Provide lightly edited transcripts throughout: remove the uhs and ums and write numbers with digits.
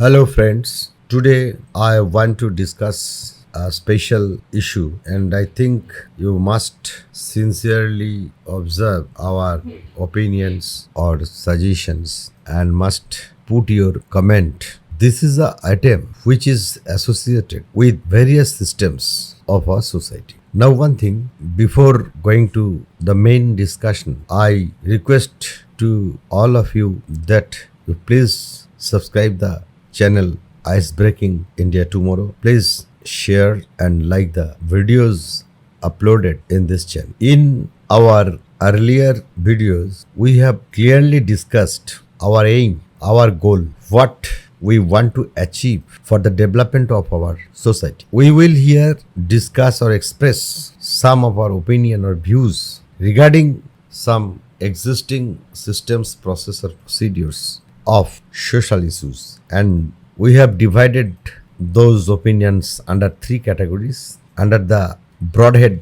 Hello, friends. Today I want to discuss a special issue, and I think you must sincerely observe our opinions or suggestions and must put your comment. This is an item which is associated with various systems of our society. Now, one thing before going to the main discussion, I request to all of you that you please subscribe the channel Ice Breaking India Tomorrow. Please share and like the videos uploaded in this channel. In our earlier videos, we have clearly discussed our aim, our goal, what we want to achieve for the development of our society. We will here discuss or express some of our opinion or views regarding some existing systems, process or procedures of social issues, and we have divided those opinions under three categories under the broad head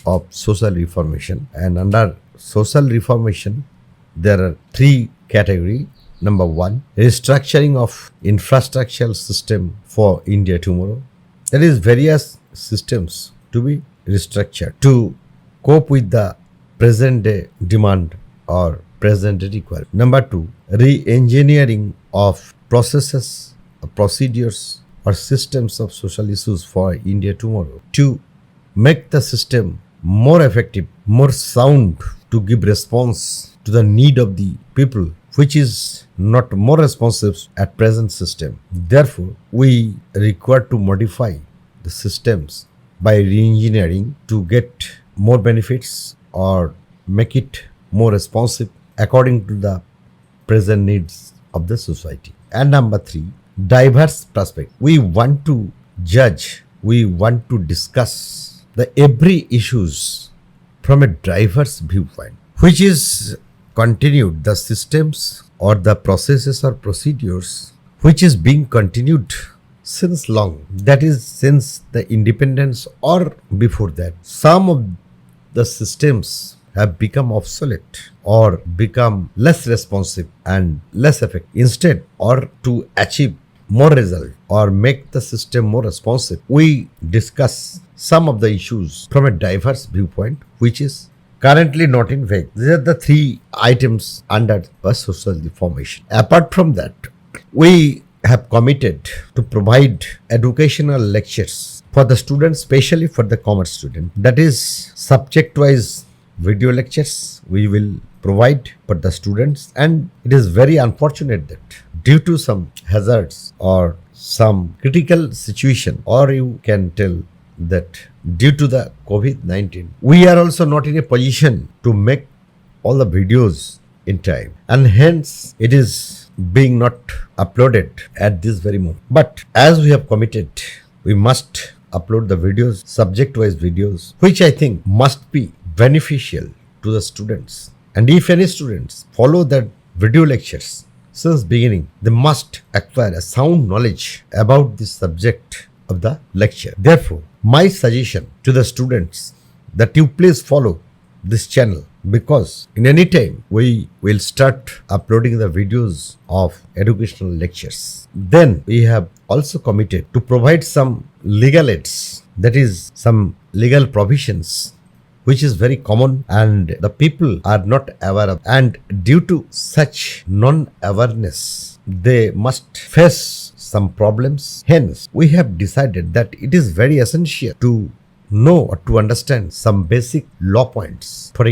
of social reformation. And under social reformation there are three categories. Number one, restructuring of infrastructural system for India tomorrow. There is various systems to be restructured to cope with the present day demand or present day requirement. Number two, re-engineering of processes, procedures or systems of social issues for India tomorrow to make the system more effective, more sound, to give response to the need of the people, which is not more responsive at present system. Therefore, we require to modify the systems by re-engineering to get more benefits or make it more responsive according to the present needs of the society. And number three, diverse perspective. We want to judge, we want to discuss the every issues from a diverse viewpoint, which is continued the systems or the processes or procedures which is being continued since long, that is since the independence or before that. Some of the systems have become obsolete or become less responsive and less effective. Instead, or to achieve more result or make the system more responsive, we discuss some of the issues from a diverse viewpoint, which is currently not in vague. These are the three items under the social reformation. Apart from that, we have committed to provide educational lectures for the students, especially for the commerce student. That is subject-wise video lectures we will provide for the students, and it is very unfortunate that due to some hazards or some critical situation, or you can tell that due to the COVID-19, we are also not in a position to make all the videos in time, and hence it is being not uploaded at this very moment. But as we have committed, we must upload the videos, subject-wise videos, which I think must be beneficial to the students. And if any students follow that video lectures since beginning, they must acquire a sound knowledge about the subject of the lecture. Therefore, my suggestion to the students that you please follow this channel, because in any time we will start uploading the videos of educational lectures. Then we have also committed to provide some legal aids, that is some legal provisions which is very common and the people are not aware of, and due to such non-awareness they must face some problems. Hence, we have decided that it is very essential to know or to understand some basic law points for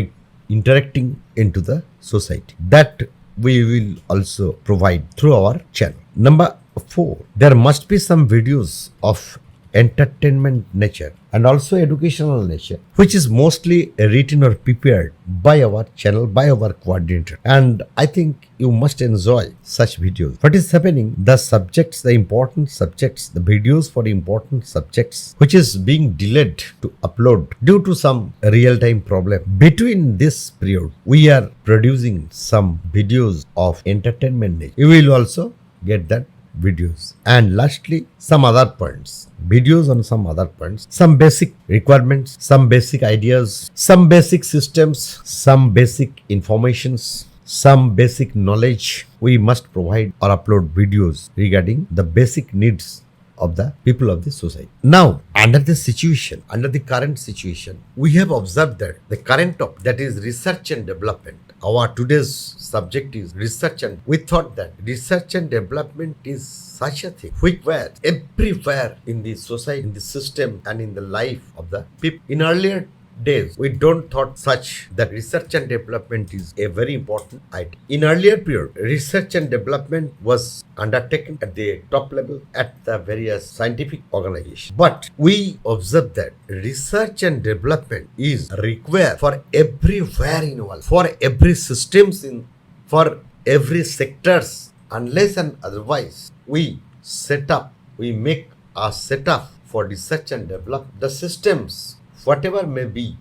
interacting into the society. That we will also provide through our channel. Number 4, there must be some videos of entertainment nature and also educational nature, which is mostly written or prepared by our channel, by our coordinator. And I think you must enjoy such videos. What is happening? The subjects, the important subjects, the videos for important subjects, which is being delayed to upload due to some real-time problem. Between this period, we are producing some videos of entertainment nature. You will also get that videos. And lastly, some other points, videos on some other points, some basic requirements, some basic ideas, some basic systems, some basic informations some basic knowledge. We must provide or upload videos regarding the basic needs of the people of the society. Now, under the current situation, we have observed that the current topic, that is research and development. Our today's subject is research, and we thought that research and development is such a thing which were everywhere in the society, in the system, and in the life of the people. In earlier days, we don't thought such that research and development is a very important item. In earlier period, research and development was undertaken at the top level at the various scientific organizations. But we observe that research and development is required for everywhere in the world, for every systems in, for every sectors, unless and otherwise we make a setup for research and develop the systems, whatever may be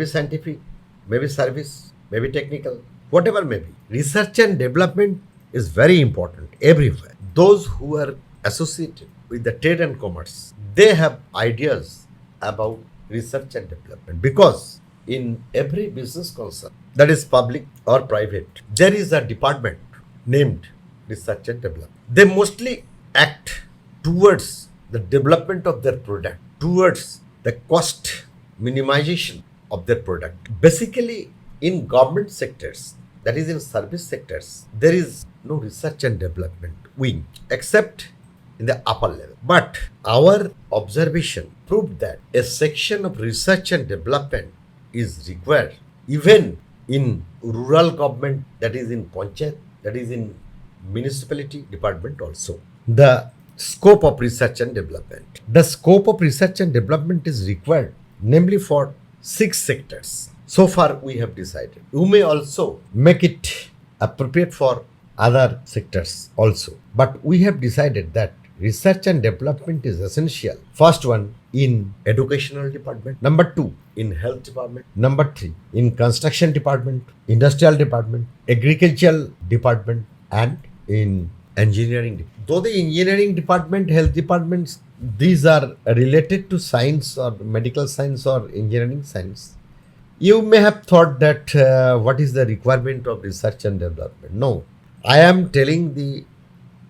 scientific, maybe service, maybe technical, whatever may be. Research and development is very important everywhere. Those who are associated with the trade and commerce, they have ideas about research and development, because in every business concern, that is public or private, there is a department named research and development. They mostly act towards the development of their product, towards the cost minimization of their product. Basically, in government sectors, that is in service sectors, there is no research and development wing except in the upper level. But our observation proved that a section of research and development is required even in rural government, that is in panchayat, that is in municipality department also. The scope of research and development. The scope of research and development is required namely for 6 sectors. So far we have decided. You may also make it appropriate for other sectors also. But we have decided that research and development is essential. First one, in educational department. Number 2, in health department. Number 3, in construction department, industrial department, agricultural department, and in engineering. Though the engineering department, health departments, these are related to science or medical science or engineering science, you may have thought that what is the requirement of research and development? No, I am telling the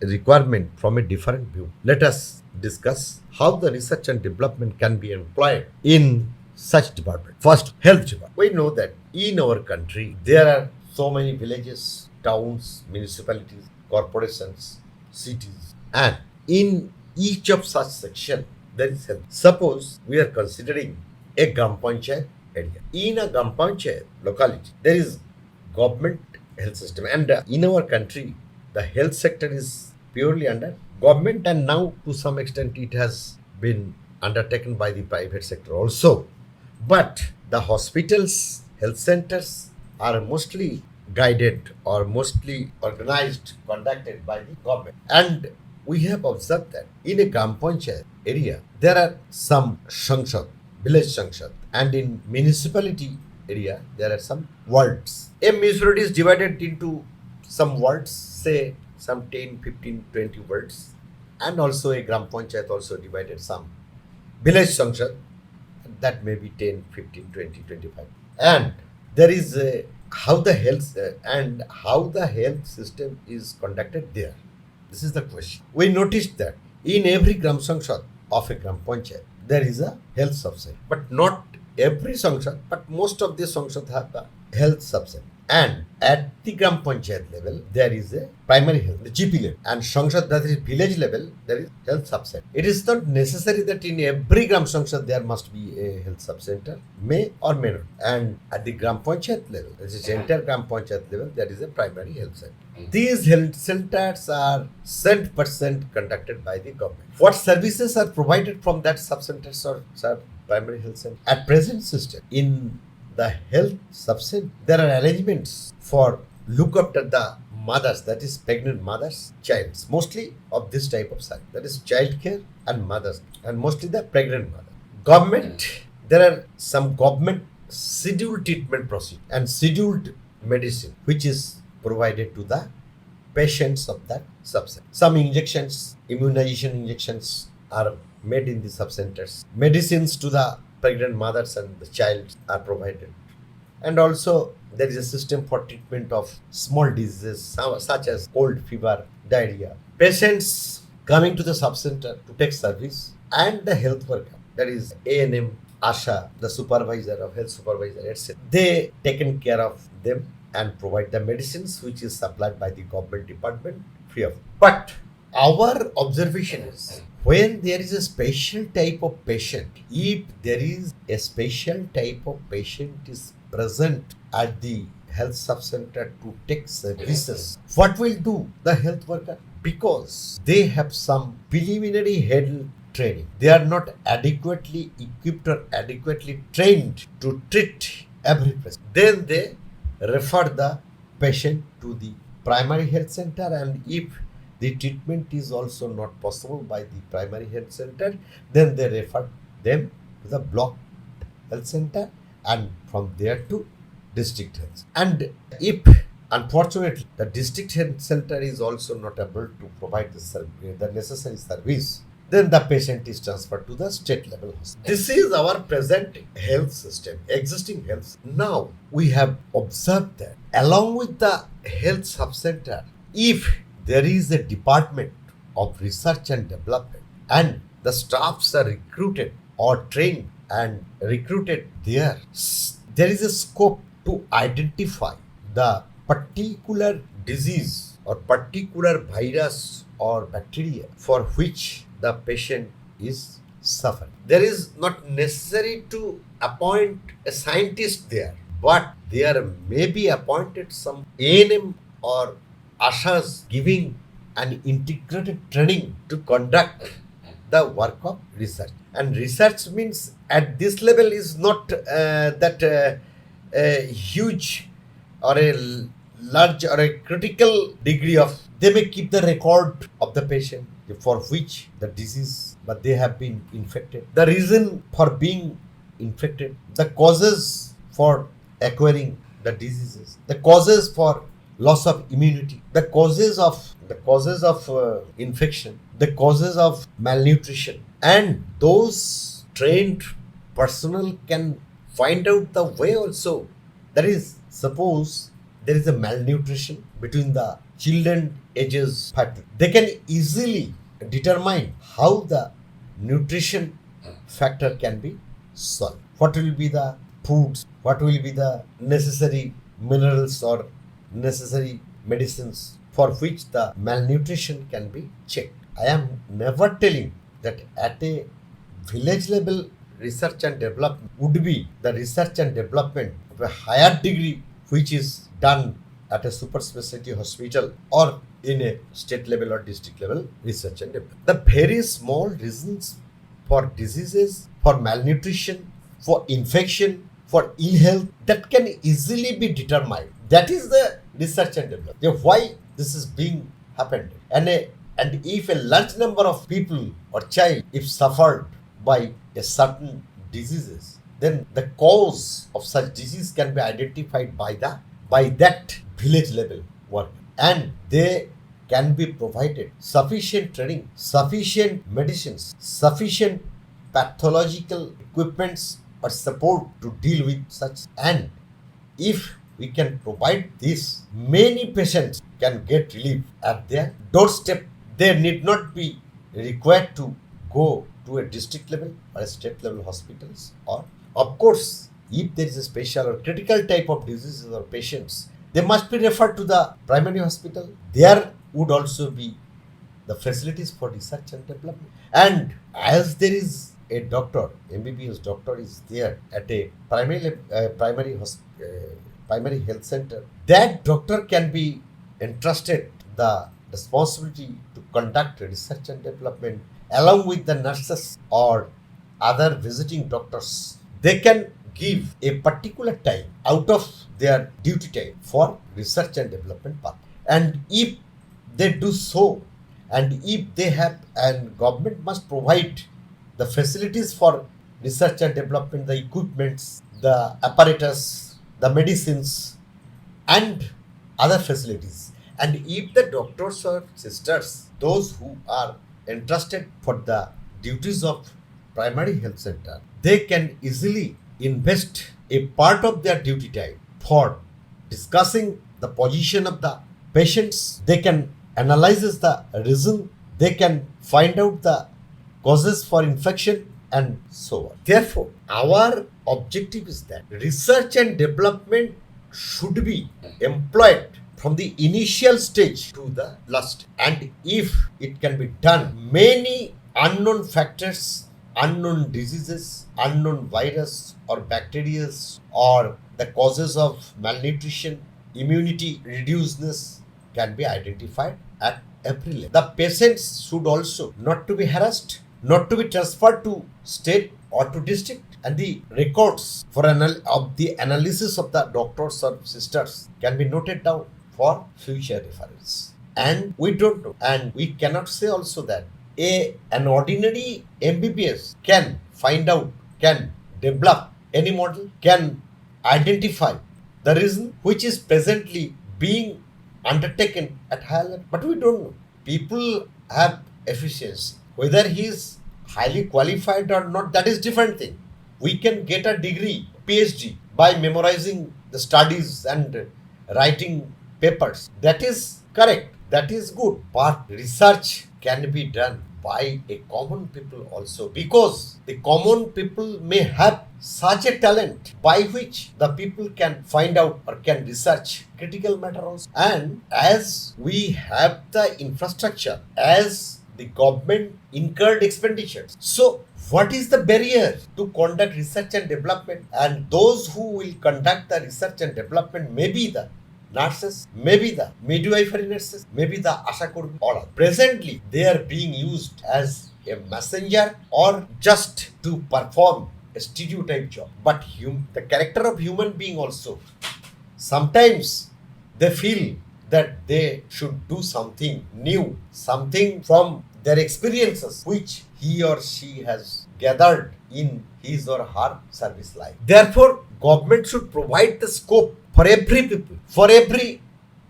requirement from a different view. Let us discuss how the research and development can be employed in such department. First, health department. We know that in our country there are so many villages, towns, municipalities, corporations, cities, and in each of such section there is health. Suppose we are considering a gram panchayat area. In a gram panchayat locality, there is government health system, and in our country the health sector is purely under government, and now to some extent it has been undertaken by the private sector also. But the hospitals, health centers are mostly guided or mostly organized, conducted by the government. And we have observed that in a gram panchayat area, there are some sanksad, village sanksad, and in municipality area, there are some wards. A municipality is divided into some wards, say some 10, 15, 20 wards, and also a gram panchayat also divided some village sanksad, that may be 10, 15, 20, 25. And there is how the health system is conducted there. This is the question. We noticed that in every gram sanksad of a gram panchayat, there is a health subset. But not every sanksad, but most of the sanksad have a health subset. And at the gram panchayat level, there is a primary health, the GP level. And sanksad, that is village level, there is health subset. It is not necessary that in every gram sanksad there must be a health subcenter, may or may not. And at the gram panchayat level, that is entire gram panchayat level, there is a primary health center. These health centers are 100% conducted by the government. What services are provided from that subcenters or primary health center? At present system, in the health subset, there are arrangements for look after the mothers, that is pregnant mothers, childs, mostly of this type of side, that is child care and mothers, and mostly the pregnant mother. Government, there are some government scheduled treatment procedure and scheduled medicine which is provided to the patients of that subset. Some injections, immunization injections are made in the subcenters. Medicines to the pregnant mothers and the child are provided. And also there is a system for treatment of small diseases such as cold fever, diarrhea. Patients coming to the sub-center to take service and the health worker, that is ANM, ASHA, the supervisor of health supervisor, etc. They taken care of them and provide the medicines which is supplied by the government department free of. But our observation is when there is a special type of patient, if there is a special type of patient is present at the health sub center to take services, what will do the health worker? Because they have some preliminary health training, they are not adequately equipped or adequately trained to treat every patient. Then they refer the patient to the primary health center, and if the treatment is also not possible by the primary health center, then they refer them to the block health center and from there to district health. And if unfortunately the district health center is also not able to provide the necessary service, then the patient is transferred to the state level hospital. This is our present health system, existing health. Now we have observed that along with the health sub-center, if there is a department of research and development and the staffs are recruited or trained and recruited there, there is a scope to identify the particular disease or particular virus or bacteria for which the patient is suffering. There is not necessary to appoint a scientist there, but there may be appointed some ANM or ASHAs giving an integrated training to conduct the work of research. And research means at this level is not that a huge or a large or a critical degree of, they may keep the record of the patient for which the disease, but they have been infected, the reason for being infected, the causes for acquiring the diseases, the causes for loss of immunity, the causes of infection, the causes of malnutrition, and those trained personnel can find out the way also. That is, suppose there is a malnutrition between the children ages 5 to, they can easily determine how the nutrition factor can be solved. What will be the foods, what will be the necessary minerals or necessary medicines for which the malnutrition can be checked. I am never telling that at a village level research and development would be the research and development of a higher degree which is done at a super specialty hospital or in a state level or district level research and development. The very small reasons for diseases, for malnutrition, for infection, for ill health, that can easily be determined. That is the research and development. Why this is being happened. And if a large number of people or child if suffered by a certain diseases, then the cause of such disease can be identified by that village level work, and they can be provided sufficient training, sufficient medicines, sufficient pathological equipments or support to deal with such. And if we can provide this, many patients can get relief at their doorstep. They need not be required to go to a district level or a state level hospitals. Or of course, if there is a special or critical type of diseases or patients, they must be referred to the primary hospital. There would also be the facilities for research and development. And as there is a doctor, MBBS doctor is there at a primary health center, that doctor can be entrusted the responsibility to conduct research and development along with the nurses or other visiting doctors. They can give a particular time out of their duty time for research and development path. And if they do so, and if they have, and government must provide the facilities for research and development, the equipments, the apparatus, the medicines, and other facilities. And if the doctors or sisters, those who are entrusted for the duties of primary health center, they can easily invest a part of their duty time for discussing the position of the patients. They can analyze the reason. They can find out the causes for infection and so on. Therefore, our objective is that research and development should be employed from the initial stage to the last. And if it can be done, many unknown factors, unknown diseases, unknown virus or bacteria or the causes of malnutrition, immunity reducedness can be identified at every level. The patients should also not to be harassed, not to be transferred to state or to district, and the records for of the analysis of the doctors or sisters can be noted down for future reference. And we don't know, and we cannot say also that an ordinary MBBS can find out, can develop any model, can identify the reason which is presently being undertaken at higher level. But we don't know. People have efficiency. Whether he is highly qualified or not, that is different thing. We can get a degree, PhD, by memorizing the studies and writing papers. That is correct. That is good. But research can be done by a common people also, because the common people may have such a talent by which the people can find out or can research critical matter also. And as we have the infrastructure, as the government incurred expenditures, so what is the barrier to conduct research and development? And those who will conduct the research and development may be the nurses, maybe the midwifery nurses, maybe the Asha Kurmi, or presently they are being used as a messenger or just to perform a stereotype job. But the character of human being also, sometimes they feel that they should do something new, something from their experiences which he or she has gathered in his or her service life. Therefore, government should provide the scope for every people, for every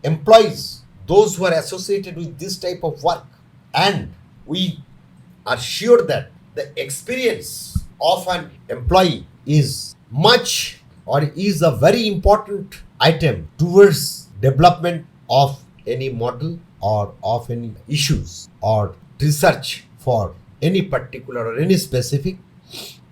employees, those who are associated with this type of work. And we are sure that the experience of an employee is much or is a very important item towards development of any model or of any issues or research for any particular or any specific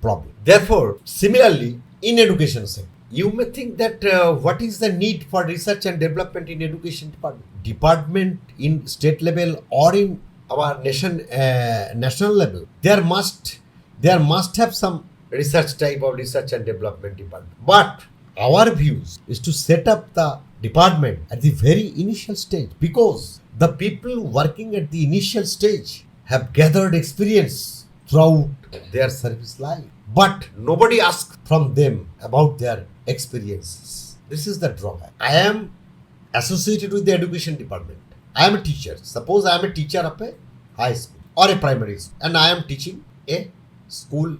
problem. Therefore, similarly, in education sector, you may think that what is the need for research and development in education department in state level or in our national level. There must have some research type of research and development department. But our views is to set up the department at the very initial stage, because the people working at the initial stage have gathered experience throughout their service life. But nobody asks from them about their experiences. This is the drawback. I am associated with the education department. I am a teacher. Suppose I am a teacher of a high school or a primary school, and I am teaching a school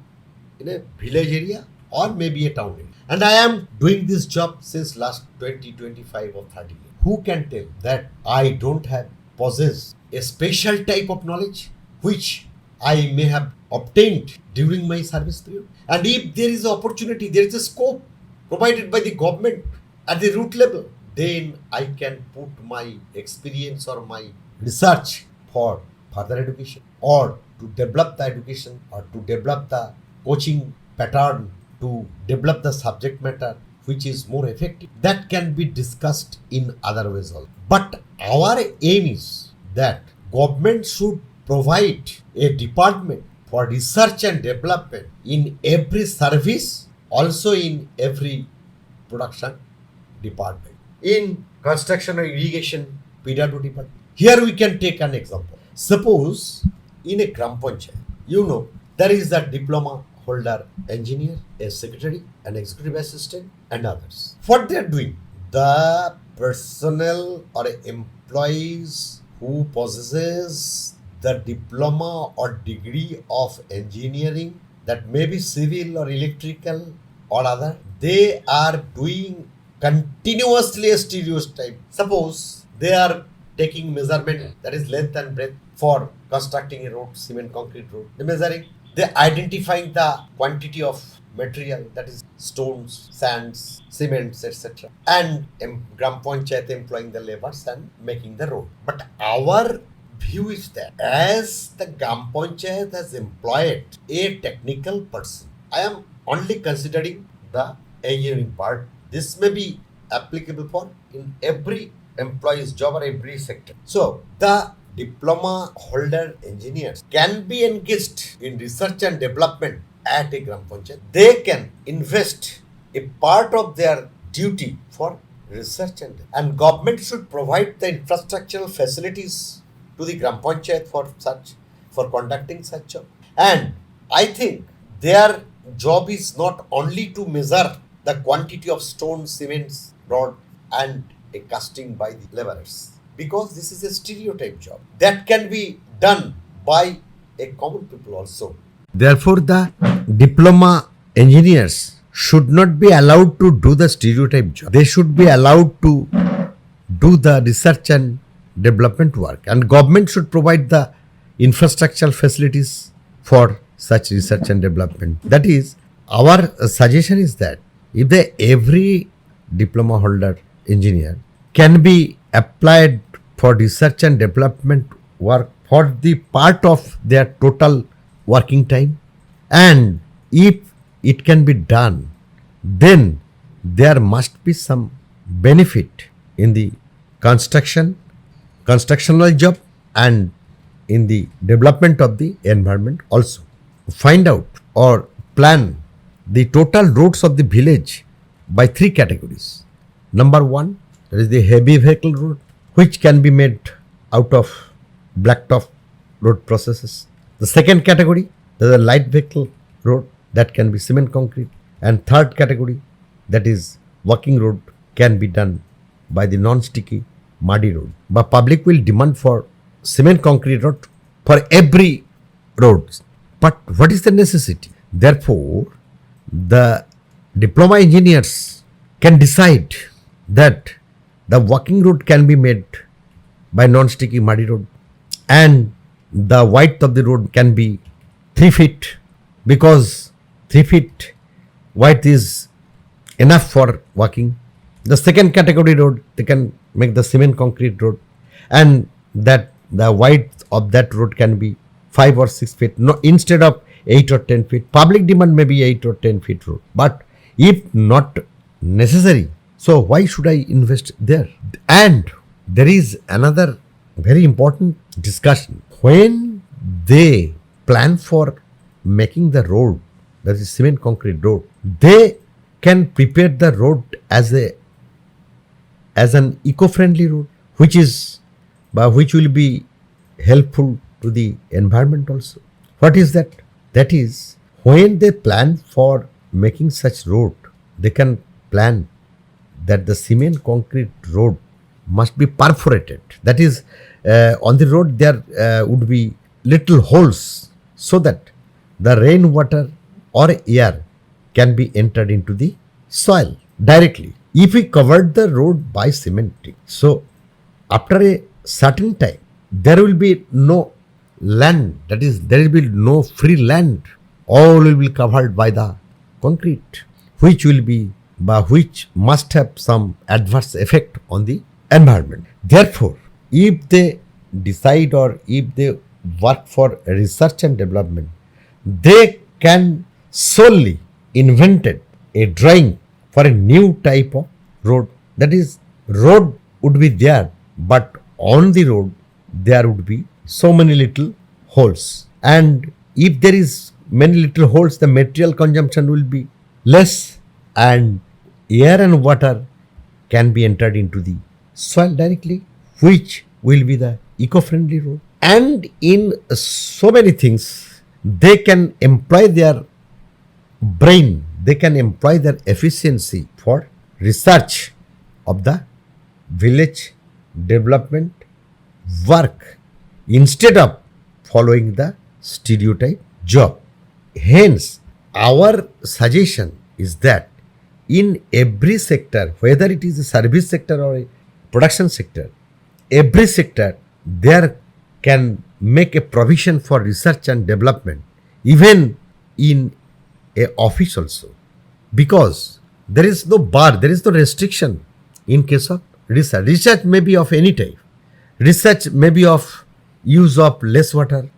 in a village area or maybe a town area. And I am doing this job since last 20, 25 or 30 years. Who can tell that I don't have possess a special type of knowledge which I may have obtained during my service period? And if there is an opportunity, there is a scope provided by the government at the root level, then I can put my experience or my research for further education or to develop the education or to develop the coaching pattern, to develop the subject matter which is more effective. That can be discussed in other ways also. But our aim is that government should provide a department for research and development in every service, also in every production department. In construction or irrigation, PW department. Here we can take an example. Suppose in a Gram Panchayat, there is a diploma holder engineer, a secretary, an executive assistant, and others. What they are doing? The personnel or employees who possesses the diploma or degree of engineering, that may be civil or electrical or other, they are doing continuously a stereotype. Suppose they are taking measurement, that is length and breadth, for constructing a road, cement concrete road. They are measuring They identify the quantity of material, that is stones, sands, cements, etc. And Gram Panchayat employing the laborers and making the road. But our view is that as the Gram Panchayat has employed a technical person, I am only considering the engineering part. This may be applicable for in every employee's job or every sector. So the diploma holder engineers can be engaged in research and development at a Gram Panchayat. They can invest a part of their duty for research and government should provide the infrastructural facilities to the Gram Panchayat for conducting such job. And I think their job is not only to measure the quantity of stone, cements, rod, and a casting by the laborers, because this is a stereotype job that can be done by a common people also. Therefore, the diploma engineers should not be allowed to do the stereotype job. They should be allowed to do the research and development work, and government should provide the infrastructural facilities for such research and development. That is, our suggestion is that if every diploma holder engineer can be applied for research and development work for the part of their total working time, and if it can be done, then there must be some benefit in the constructional job and in the development of the environment also. Find out or plan the total roads of the village by 3 categories. Number 1, that is the heavy vehicle road, which can be made out of blacktop road processes. The second category, there is a light vehicle road that can be cement concrete. And third category, that is walking road, can be done by the non-sticky muddy road. But public will demand for cement concrete road for every road. But what is the necessity? Therefore, the diploma engineers can decide that the walking road can be made by non-sticky muddy road, and the width of the road can be 3 feet, because 3 feet width is enough for walking. The second category road, they can make the cement concrete road, and that the width of that road can be 5 or 6 feet, no, instead of 8 or 10 feet. Public demand may be 8 or 10 feet road, but if not necessary, so why should I invest there? And there is another very important discussion. When they plan for making the road, that is cement concrete road, they can prepare the road as an eco-friendly road, which will be helpful to the environment also. What is that? That is, when they plan for making such road, they can plan that the cement concrete road must be perforated. That is, on the road there would be little holes so that the rainwater or air can be entered into the soil directly. If we covered the road by cementing, so after a certain time, there will be no land, that is, there will be no free land. All will be covered by the concrete, which must have some adverse effect on the environment. Therefore, if they decide or if they work for research and development, they can solely invented a drawing for a new type of road. That is, road would be there, but on the road there would be so many little holes, and if there is many little holes, the material consumption will be less, and air and water can be entered into the soil directly, which will be the eco-friendly road. And in so many things, they can employ their brain, they can employ their efficiency for research of the village development work instead of following the stereotype job. Hence, our suggestion is that in every sector, whether it is a service sector or a production sector, every sector there can make a provision for research and development even in a office also, because there is no bar, there is no restriction in case of research. Research may be of any type. Research may be of use of less water,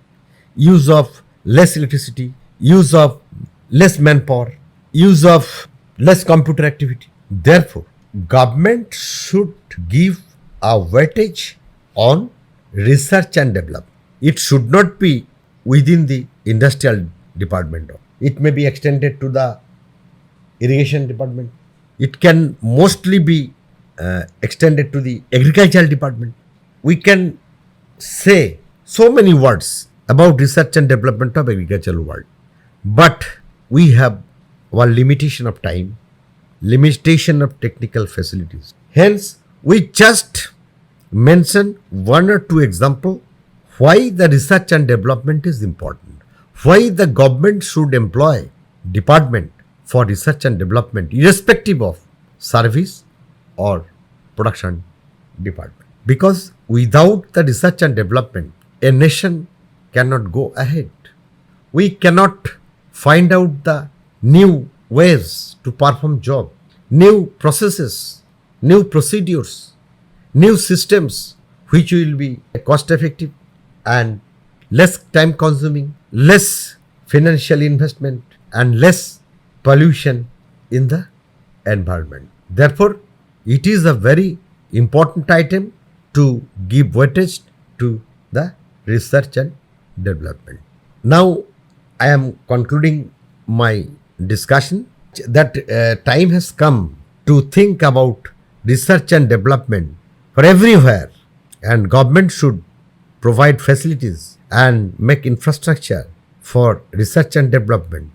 use of less electricity, use of less manpower, use of less computer activity. Therefore, government should give a weightage on research and development. It should not be within the industrial department. It may be extended to the irrigation department. It can mostly be extended to the agricultural department. We can say so many words about research and development of agricultural world, but we have one limitation of time, limitation of technical facilities. Hence, we just mention one or two example why the research and development is important, why the government should employ department for research and development irrespective of service or production department. Because without the research and development, a nation cannot go ahead. We cannot find out the new ways to perform job, new processes, new procedures, new systems which will be cost effective and less time consuming, less financial investment and less pollution in the environment. Therefore, it is a very important item to give weightage to the research and development. Now, I am concluding my discussion that time has come to think about research and development for everywhere, and government should provide facilities and make infrastructure for research and development.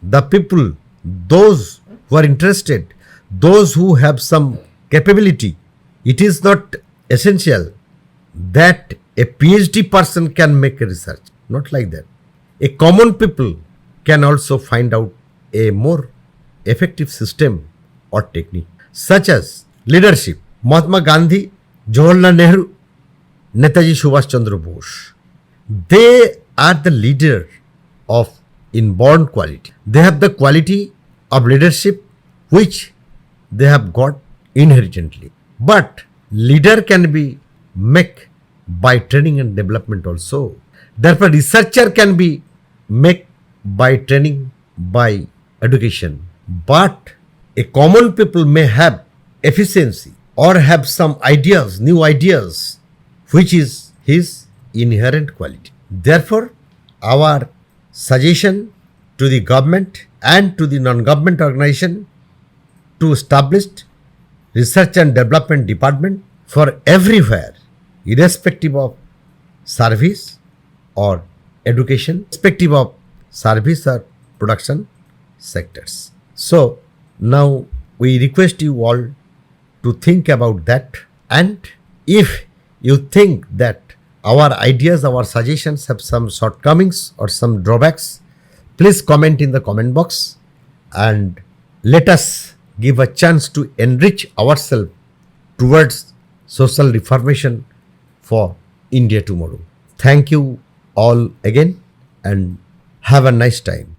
The people, those who are interested, those who have some capability, it is not essential that a PhD person can make a research. Not like that. A common people can also find out a more effective system or technique, such as leadership. Mahatma Gandhi, Jawaharlal Nehru, Netaji Subhash Chandra Bose. They are the leader of inborn quality. They have the quality of leadership which they have got inherently. But leader can be made by training and development also. Therefore, researcher can be made by training, by education. But a common people may have efficiency or have some ideas, new ideas, which is his inherent quality. Therefore, our suggestion to the government and to the non-government organization to establish research and development department for everywhere, irrespective of service or education, irrespective of service or production sectors. So now we request you all to think about that, and if you think that our ideas, our suggestions have some shortcomings or some drawbacks, please comment in the comment box and let us give a chance to enrich ourselves towards social reformation for India tomorrow. Thank you all again and have a nice time.